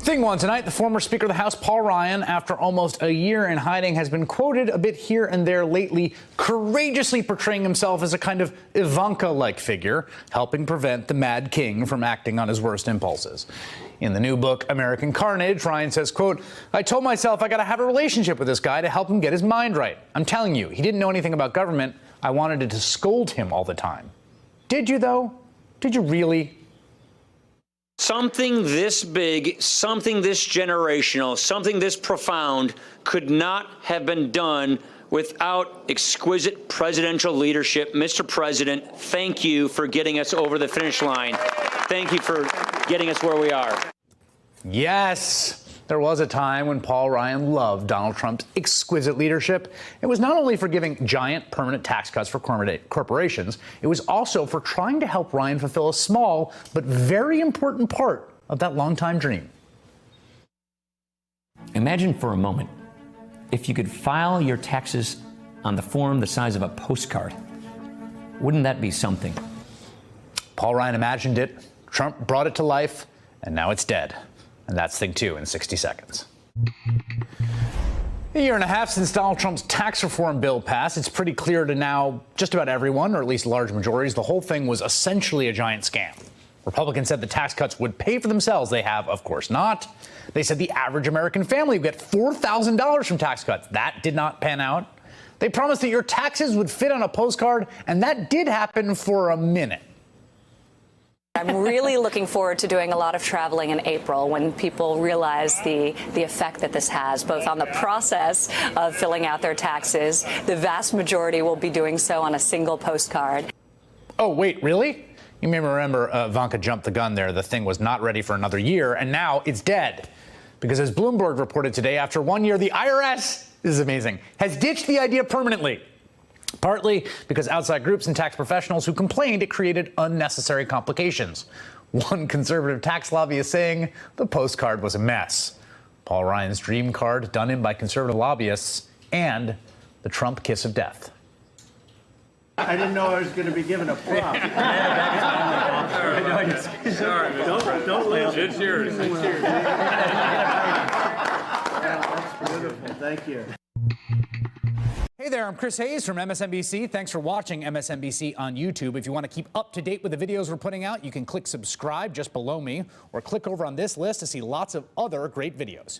Thing one tonight, the former Speaker of the House, Paul Ryan, after almost a year in hiding, has been quoted a bit here and there lately, courageously portraying himself as a kind of Ivanka-like figure, helping prevent the Mad King from acting on his worst impulses. In the new book, American Carnage, Ryan says, quote, "I told myself I got to have a relationship with this guy to help him get his mind right. I'm telling you, he didn't know anything about government. I wanted to scold him all the time." Did you, though? Did you really? Something this big, something this generational, something this profound could not have been done without exquisite presidential leadership. Mr. President, thank you for getting us over the finish line. Thank you for getting us where we are. Yes. There was a time when Paul Ryan loved Donald Trump's exquisite leadership. It was not only for giving giant permanent tax cuts for corporations, it was also for trying to help Ryan fulfill a small but very important part of that longtime dream. Imagine for a moment if you could file your taxes on the form the size of a postcard. Wouldn't that be something? Paul Ryan imagined it, Trump brought it to life, and now it's dead. And that's Thing 2 in 60 seconds. A year and a half since Donald Trump's tax reform bill passed, it's pretty clear to now just about everyone, or at least large majorities, the whole thing was essentially a giant scam. Republicans said the tax cuts would pay for themselves. They have, of course, not. They said the average American family would get $4,000 from tax cuts. That did not pan out. They promised that your taxes would fit on a postcard, and that did happen for a minute. I'm really looking forward to doing a lot of traveling in April when people realize the effect that this has, both on the process of filling out their taxes. The vast majority will be doing so on a single postcard. Oh, wait, really? You may remember Ivanka jumped the gun there. The thing was not ready for another year, and now it's dead. Because as Bloomberg reported today, after 1 year, the IRS, this is amazing, has ditched the idea permanently. Partly because outside groups and tax professionals who complained it created unnecessary complications. One conservative tax lobbyist saying the postcard was a mess. Paul Ryan's dream card done in by conservative lobbyists, and the Trump kiss of death. I didn't know I was going to be given a prop. Sorry, don't lose it. It's yours. It's yours. That's beautiful. Thank you. Hey there, I'm Chris Hayes from MSNBC. Thanks for watching MSNBC on YouTube. If you want to keep up to date with the videos we're putting out, you can click subscribe just below me or click over on this list to see lots of other great videos.